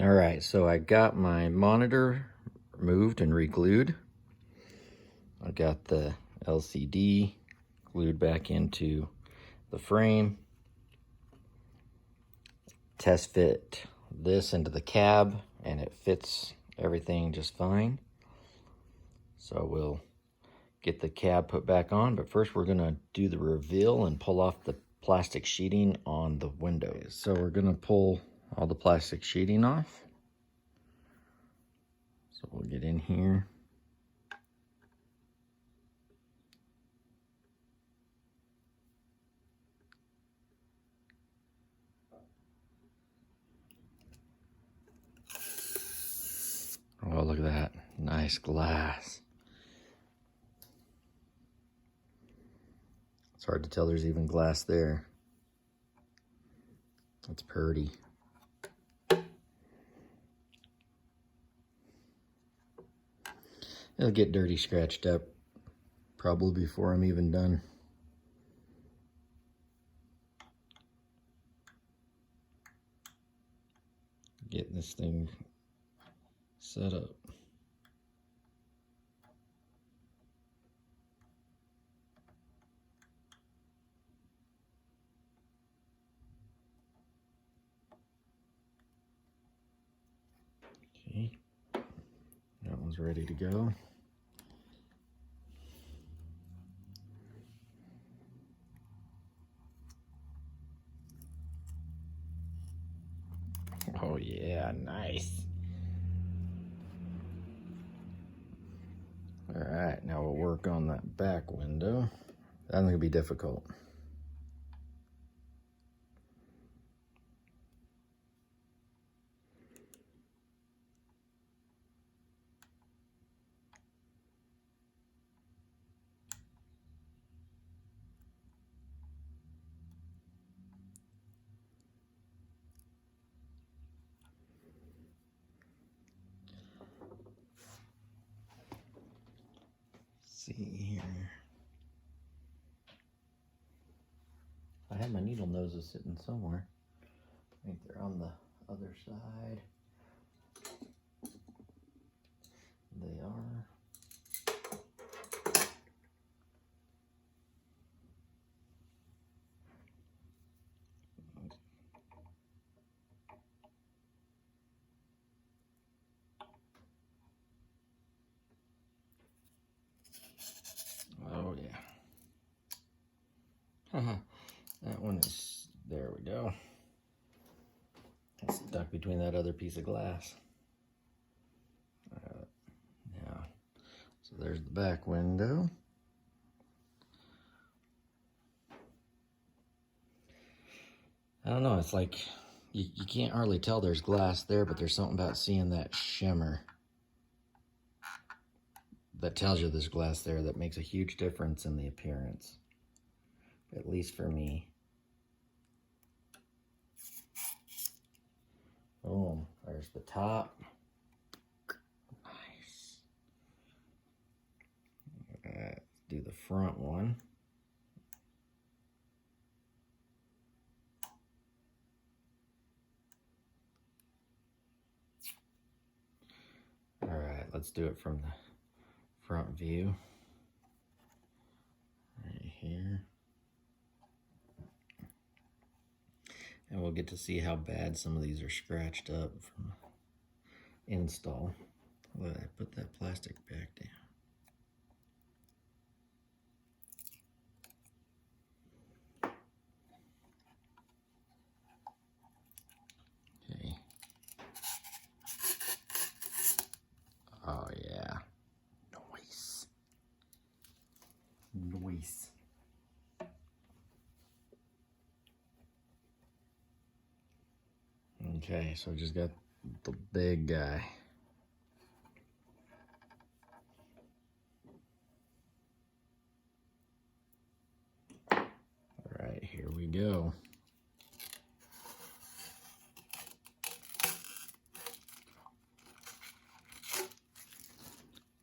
All right, so I got my monitor removed and re-glued. I got the LCD glued back into the frame. Test fit this into the cab and it fits everything just fine. So we'll get the cab put back on, but first we're gonna do the reveal and pull off the plastic sheeting on the windows. So we're gonna pull all the plastic sheeting off. So we'll get in here. Oh, look at that, nice glass. It's hard to tell there's even glass there. That's pretty. It'll get dirty, scratched up, probably before I'm even done. Getting this thing set up. Okay, that one's ready to go. Oh yeah, nice. All right, now we'll work on that back window. That's gonna be difficult. See here. I had my needle noses sitting somewhere. I think they're on the other side. They are. Oh yeah. That one is, there we go. It's stuck between that other piece of glass. Yeah. So there's the back window. I don't know, it's like, you can't hardly tell there's glass there, but there's something about seeing that shimmer that tells you there's glass there that makes a huge difference in the appearance. At least for me. Boom, there's the top. Nice. All right, let's do the front one. All right, let's do it from the front view. Right here. And we'll get to see how bad some of these are scratched up from install. Let I put that plastic back down. Okay. Oh yeah. Noise. Noise. Okay, so we just got the big guy. All right, here we go.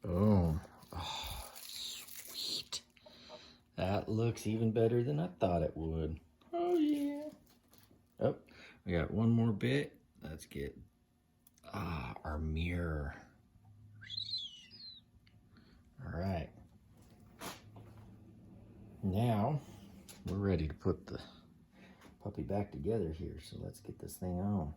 Boom. Oh, sweet. That looks even better than I thought it would. Oh yeah. Oh, we got one more bit. Let's get Ah, our mirror. All right. Now we're ready to put the puppy back together here. So let's get this thing on.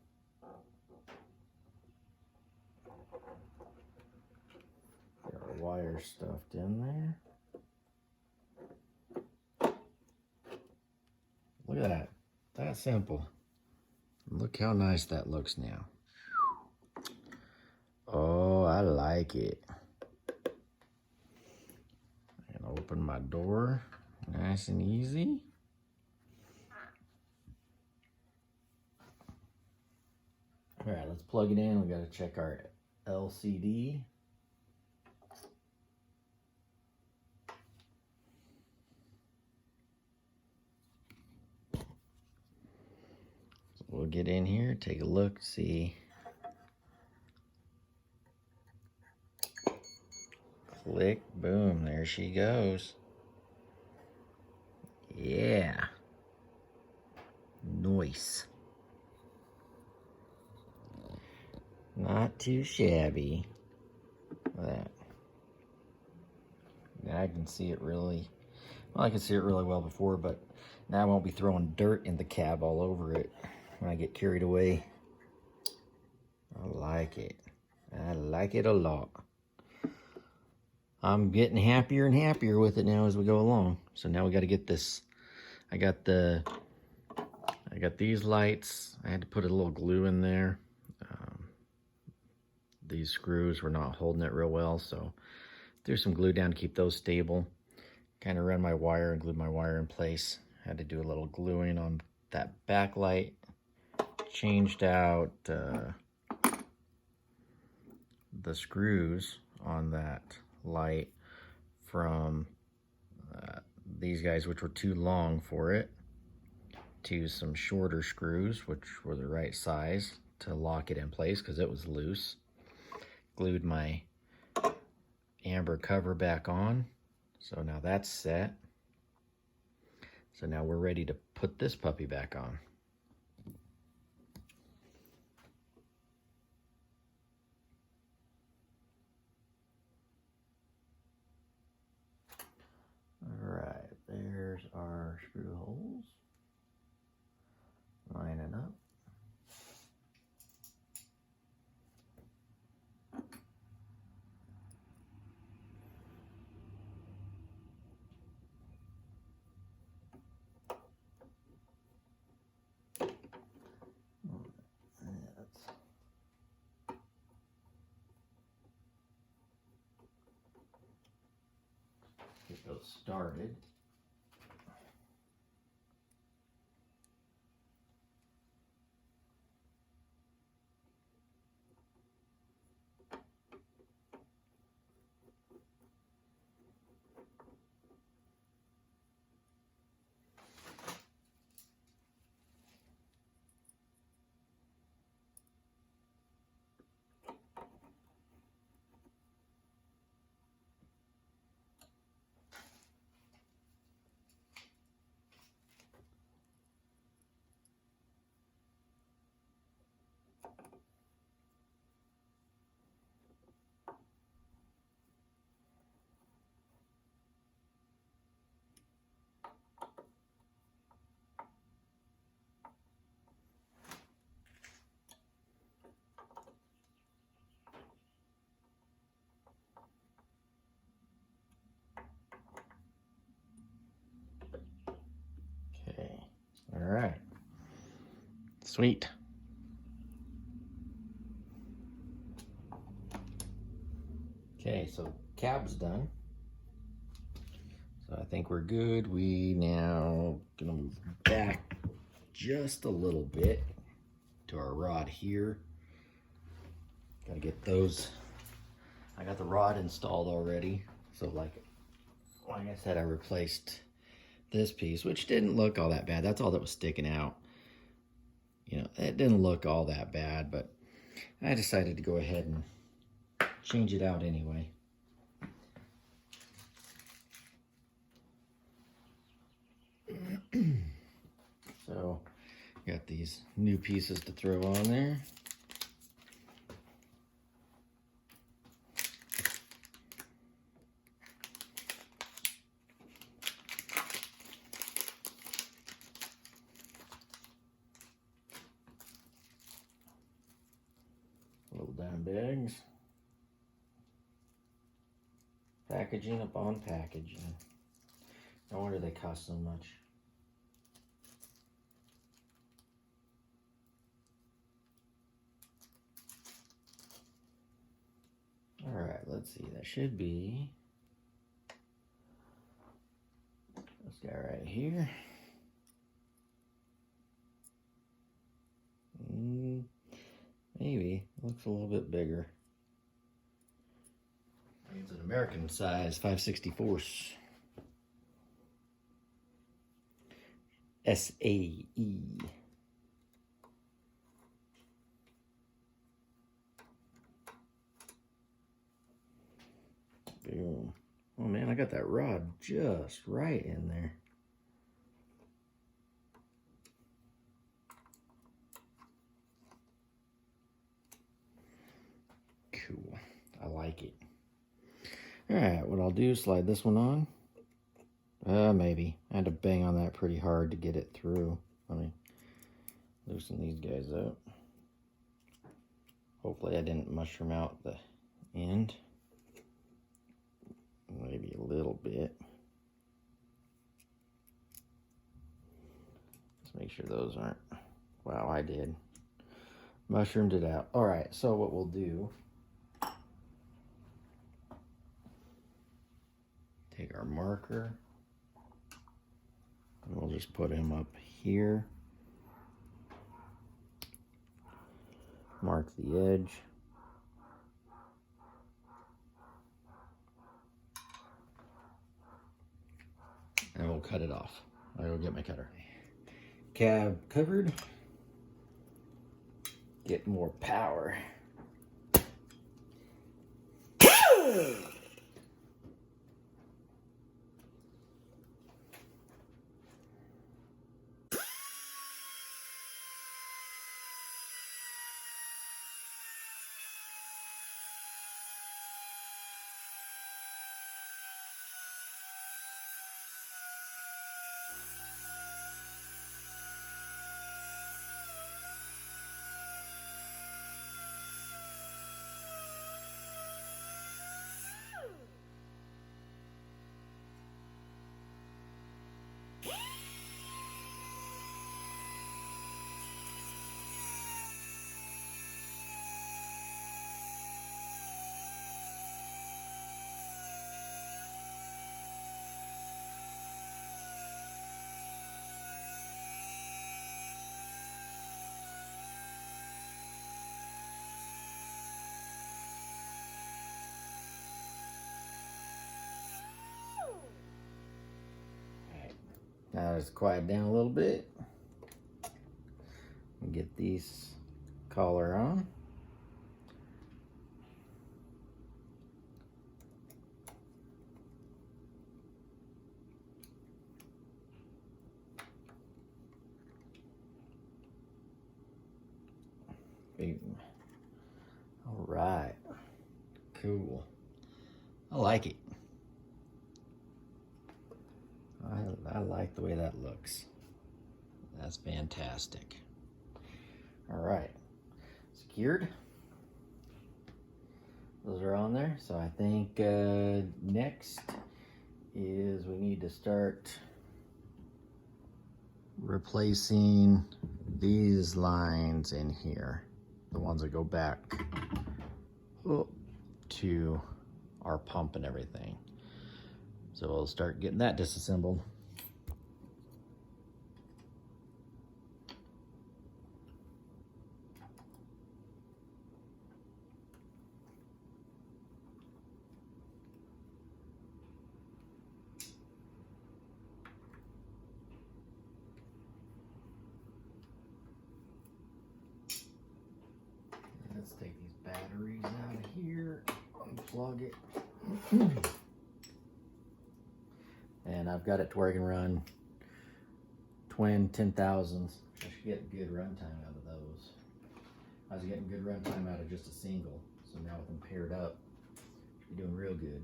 Got our wire stuffed in there. Look at that. That's simple. Look how nice that looks now. Oh, I like it. And open my door. Nice and easy. All right, let's plug it in. We got to check our LCD. So we'll get in here, take a look, see. Click, boom, there she goes. Yeah. Nice. Not too shabby. Look at that. Now I can see it really, well, I can see it really well before, but now I won't be throwing dirt in the cab all over it when I get carried away. I like it. I like it a lot. I'm getting happier and happier with it now as we go along. So now we got to get this. I got these lights. I had to put a little glue in there. These screws were not holding it real well, so threw some glue down to keep those stable. Kind of ran my wire and glued my wire in place. Had to do a little gluing on that backlight. Changed out the screws on that light from these guys, which were too long for it, to some shorter screws, which were the right size to lock it in place because it was loose. Glued my amber cover back on. So now that's set. So now we're ready to put this puppy back on. All right, there's our screw holes. Lining up. Get those started. Okay, all right, sweet. Okay, so cab's done. So I think we're good. We now gonna move back just a little bit to our rod here. Gotta get those. I got the rod installed already. So like I said, I replaced this piece, which didn't look all that bad. That's all that was sticking out. You know, it didn't look all that bad, but I decided to go ahead and change it out anyway. So, got these new pieces to throw on there. dime bags. Packaging upon packaging. No wonder they cost so much. All right, let's see. That should be this guy right here. Maybe. Looks a little bit bigger. It's an American size 5/64. SAE. Boom. Oh man, I got that rod just right in there. Cool. I like it. Alright, what I'll do is slide this one on. Maybe. I had to bang on that pretty hard to get it through. Let me loosen these guys up. Hopefully I didn't mushroom out the end. Maybe a little bit. Let's make sure those aren't... Wow, I did. Mushroomed it out. Alright, so what we'll do... Take our marker. And we'll just put him up here. Mark the edge. And we'll cut it off. I'll go get my cutter. Cab covered. Get more power. Now let's quiet down a little bit. And get these collar on. Boom. All right. Cool. I like it. I like the way that looks. That's fantastic. All right, secured. Those are on there. So I think next is we need to start replacing these lines in here, the ones that go back to our pump and everything. So we'll start getting that disassembled. Let's take these batteries out of here, unplug it. And I've got it to where I can run twin 10,000s. I should get good runtime out of those. I was getting good runtime out of just a single. So now with them paired up, should be doing real good.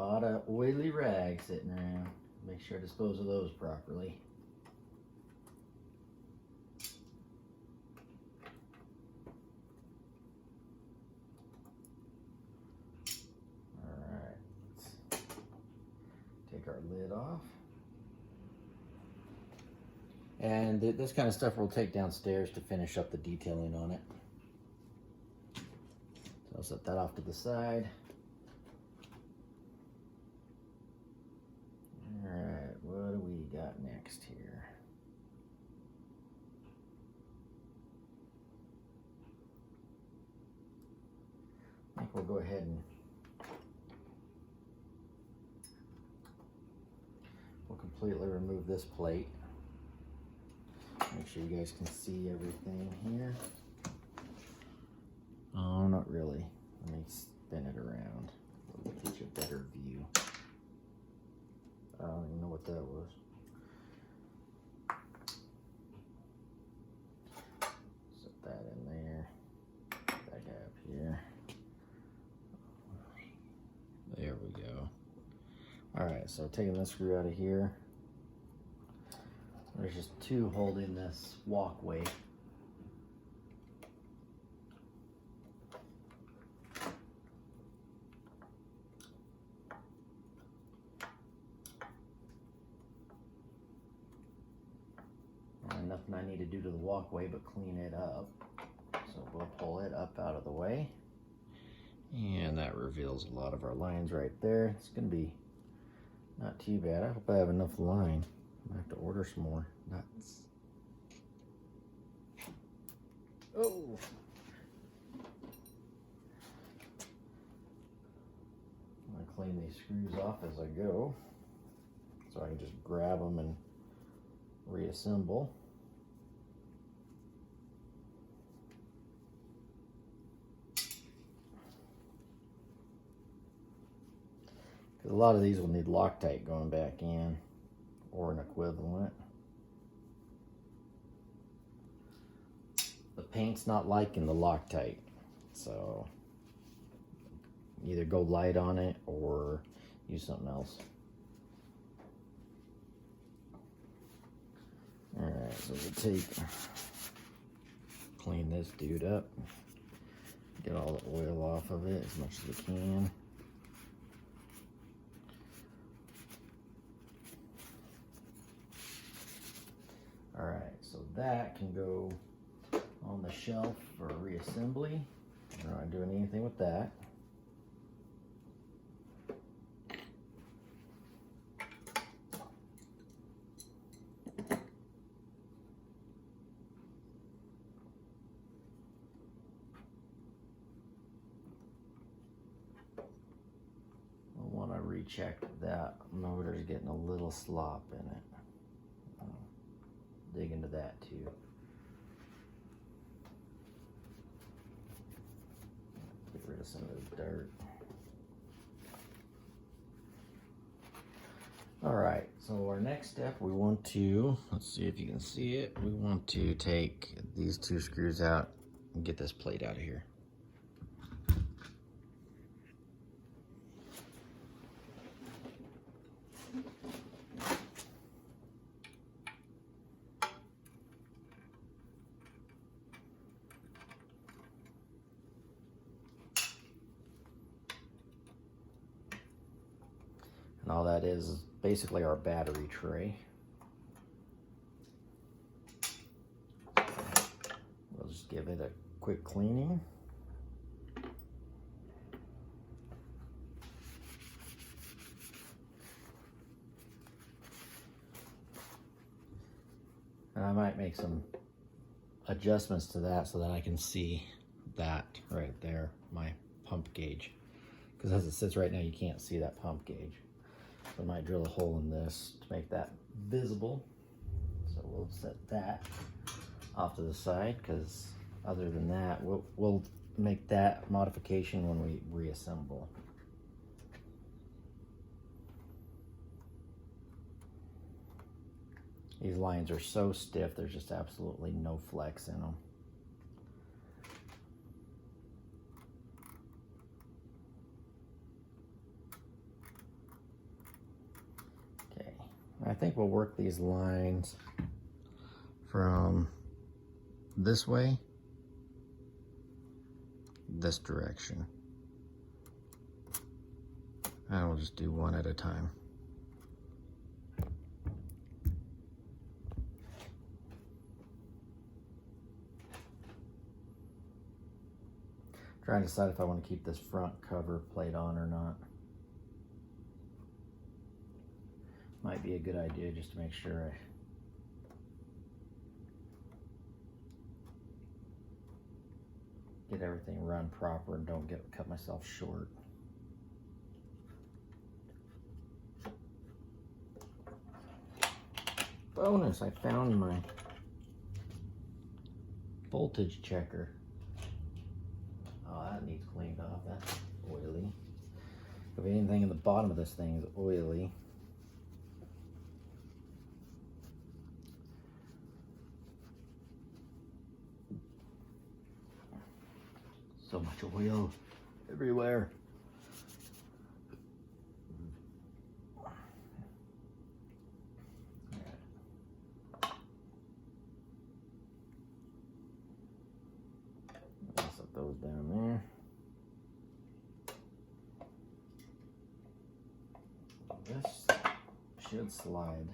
lot of oily rags sitting around. Make sure I dispose of those properly. Alright, let's take our lid off. And this kind of stuff we'll take downstairs to finish up the detailing on it. So I'll set that off to the side. Alright, what do we got next here? I think we'll go ahead and we'll completely remove this plate. Make sure you guys can see everything here. Oh, not really. Let me spin it around. We'll get you a better view. I don't even know what that was. Set that in there. That guy up here. There we go. Alright, so taking this screw out of here. There's just two holding this walkway. Nothing I need to do to the walkway but clean it up. So we'll pull it up out of the way. And that reveals a lot of our lines right there. It's gonna be not too bad. I hope I have enough line. I have to order some more nuts. Oh! I'm gonna clean these screws off as I go, so I can just grab them and reassemble. Because a lot of these will need Loctite going back in, or an equivalent. The paint's not liking the Loctite, so either go light on it or use something else. Alright, so we'll clean this dude up, get all the oil off of it as much as we can. Alright, so that can go on the shelf for reassembly. We're not doing anything with that. I want to recheck that motor's getting a little slop in it. Dig into that too. Get rid of some of the dirt. Alright, so our next step, we want to, let's see if you can see it, we want to take these two screws out and get this plate out of here. And all that is basically our battery tray. We'll just give it a quick cleaning. And I might make some adjustments to that so that I can see that right there, my pump gauge. Because as it sits right now, you can't see that pump gauge. So I might drill a hole in this to make that visible. So we'll set that off to the side, because other than that, we'll make that modification when we reassemble. These lines are so stiff, there's just absolutely no flex in them. think we'll work these lines from this way, this direction. And we'll just do one at a time. Trying to decide if I want to keep this front cover plate on or not. Might be a good idea just to make sure I get everything run proper and don't cut myself short. Bonus, I found my voltage checker. Oh, that needs cleaned off. That's oily. If anything in the bottom of this thing is oily. So much oil everywhere. Set those down there. This should slide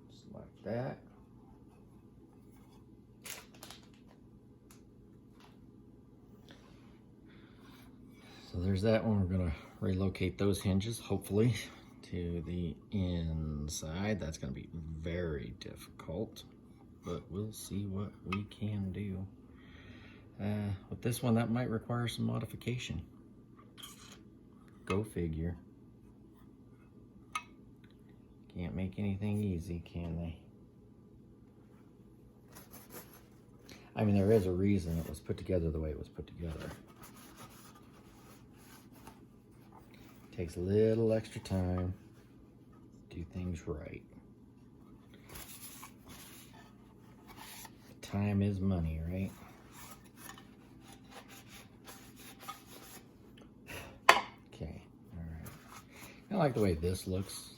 just like that. So there's that one. We're gonna relocate those hinges, hopefully, to the inside. That's gonna be very difficult, but we'll see what we can do. With this one, that might require some modification. Go figure. Can't make anything easy, can they? I mean, there is a reason it was put together the way it was put together. Takes a little extra time to do things right. Time is money, right? Okay, all right. I like the way this looks.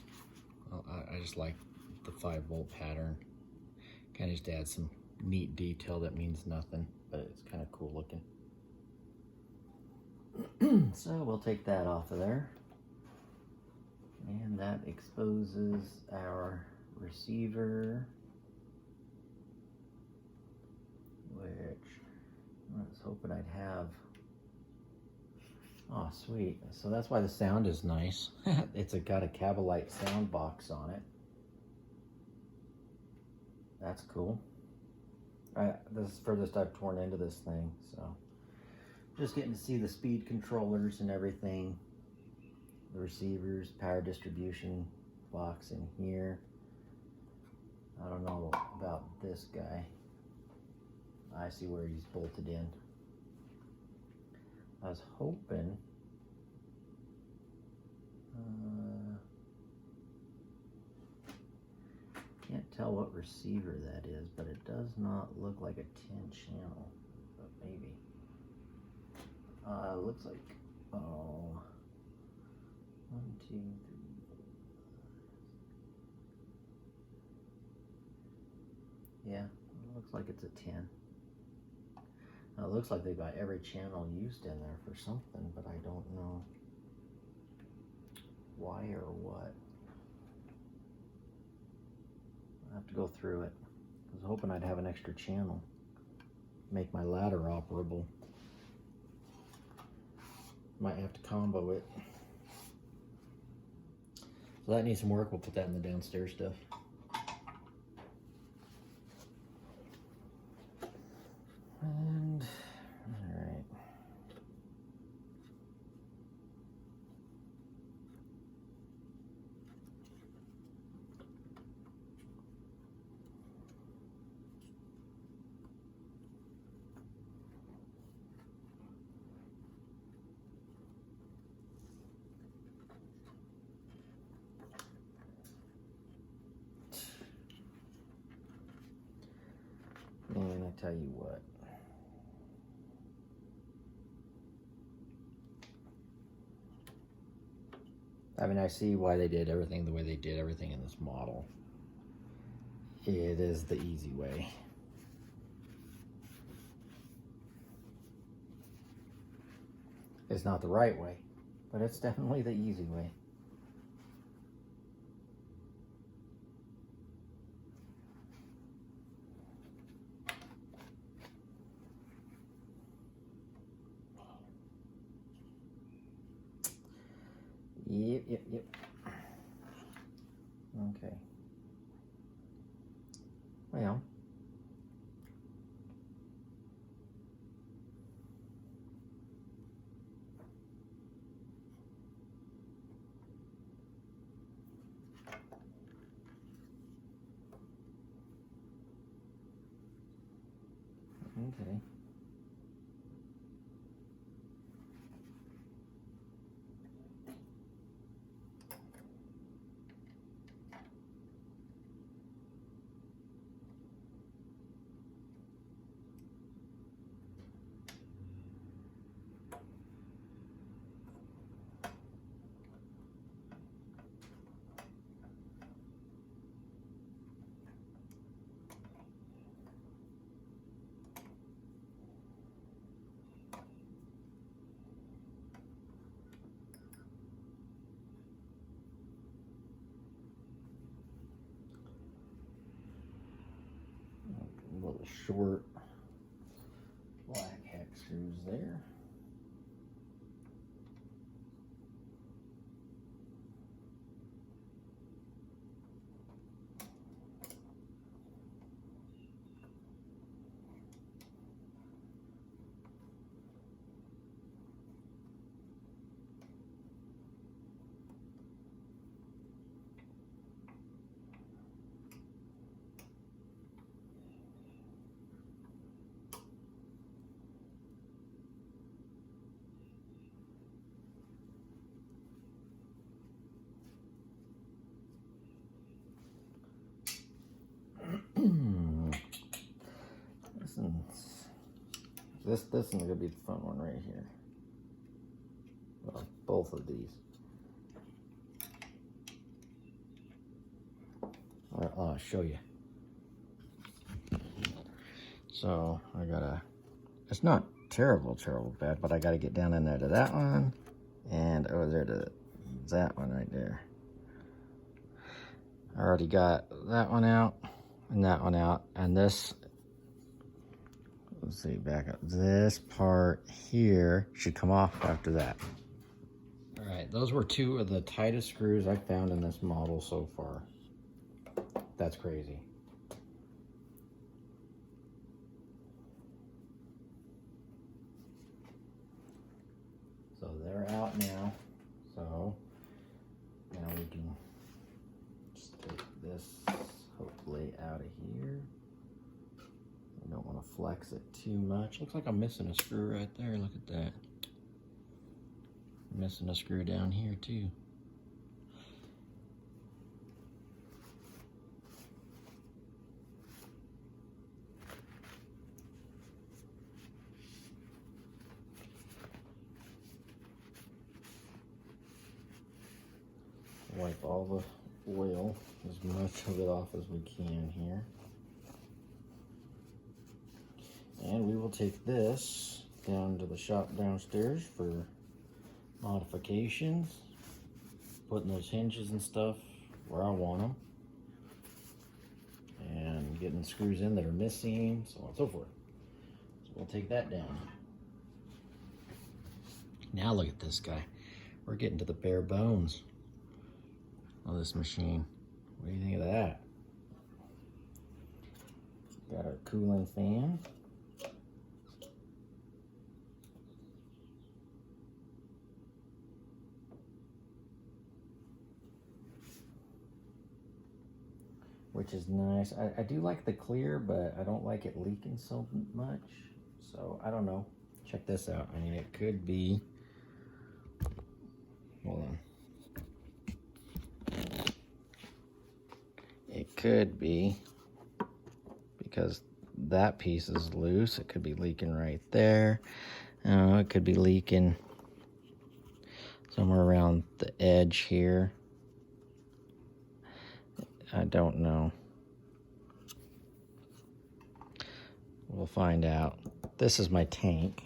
I just like the 5-volt pattern. Kind of just add some neat detail that means nothing, but it's kind of cool looking. So we'll take that off of there. And that exposes our receiver, which I was hoping I'd have. Oh, sweet. So that's why the sound is nice. It's got a Cabalite sound box on it. That's cool. This is the furthest I've torn into this thing, so just getting to see the speed controllers and everything. The receivers, power distribution box in here. I don't know about this guy. I see where he's bolted in. I was hoping can't tell what receiver that is, but it does not look like a 10 channel, but maybe. Looks like, oh, 1, 2, 3, 4. Yeah, it looks like it's a 10. Now, it looks like they've got every channel used in there for something, but I don't know why or what. I have to go through it. I was hoping I'd have an extra channel, make my ladder operable. Might have to combo it. So that needs some work. We'll put that in the downstairs stuff. And, all right. And I tell you what. I mean, I see why they did everything the way they did everything in this model. It is the easy way. It's not the right way, but it's definitely the easy way. Yep. Okay. Well. Okay. Little short black hex screws there. This is gonna be the fun one right here. Well, both of these. I'll show you. So I gotta. It's not terrible bad, but I gotta get down in there to that one, and over there to that one right there. I already got that one out and that one out, and this. Let's see, back up. This part here should come off after that. All right, those were two of the tightest screws I found in this model so far. That's crazy. So they're out now. So now we can just take this hopefully out of here. I don't want to flex it too much. Looks like I'm missing a screw right there. Look at that. I'm missing a screw down here too. Wipe all the oil, as much of it off as we can here. And we will take this down to the shop downstairs for modifications, putting those hinges and stuff where I want them, and getting screws in that are missing, so on and so forth. So we'll take that down. Now look at this guy. We're getting to the bare bones of this machine. What do you think of that? Got our cooling fan. Which is nice. I do like the clear, but I don't like it leaking so much. So I don't know. Check this out. I mean, it could be. Hold on. It could be because that piece is loose. It could be leaking right there. It could be leaking somewhere around the edge here. I don't know. we'll find out. This is my tank.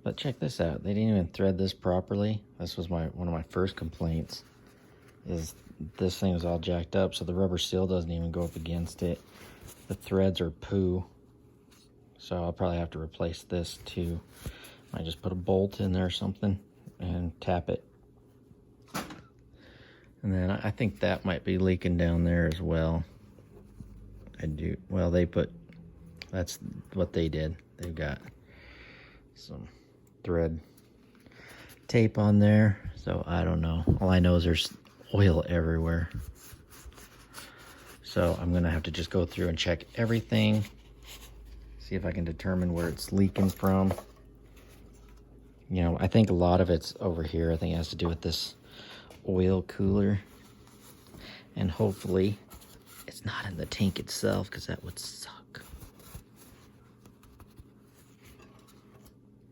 But check this out. They didn't even thread this properly. This was one of my first complaints, is this thing is all jacked up, so the rubber seal doesn't even go up against it. The threads are poo. So I'll probably have to replace this too. I just put a bolt in there or something and tap it. And then I think that might be leaking down there as well. Well, that's what they did. They've got some thread tape on there, so I don't know. All I know is there's oil everywhere. So I'm gonna have to just go through and check everything, see if I can determine where it's leaking from. You know, I think a lot of it's over here. I think it has to do with this oil cooler. And hopefully it's not in the tank itself, because that would suck.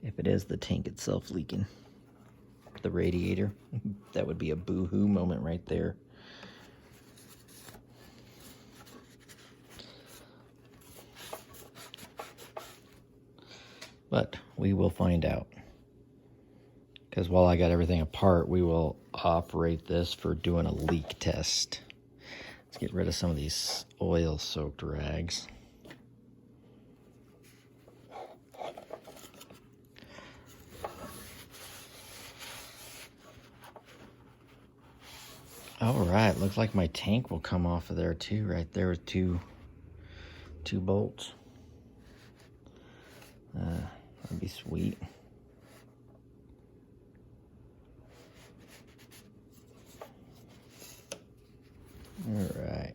If it is the tank itself leaking, the radiator, that would be a boo-hoo moment right there. But we will find out. Because while I got everything apart, we will operate this for doing a leak test. Let's get rid of some of these oil-soaked rags. All right, looks like my tank will come off of there too, right there with two bolts. That'd be sweet. All right.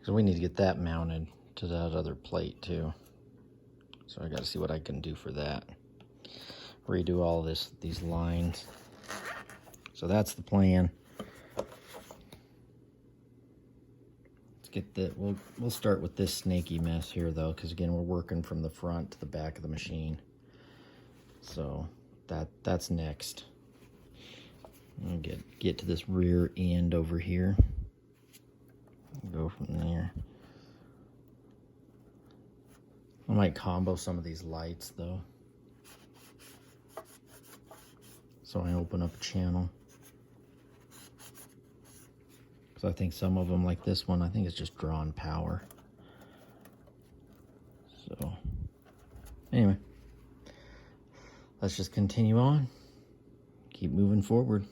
So we need to get that mounted to that other plate too. So I got to see what I can do for that. Redo all these lines. So that's the plan. Let's get that. We'll start with this snaky mess here though, because again we're working from the front to the back of the machine. So that's next. I'll get to this rear end over here. Go from there. I might combo some of these lights though, so I open up a channel. Because I think some of them, like this one, I think it's just drawn power. So anyway, let's just continue on. Keep moving forward.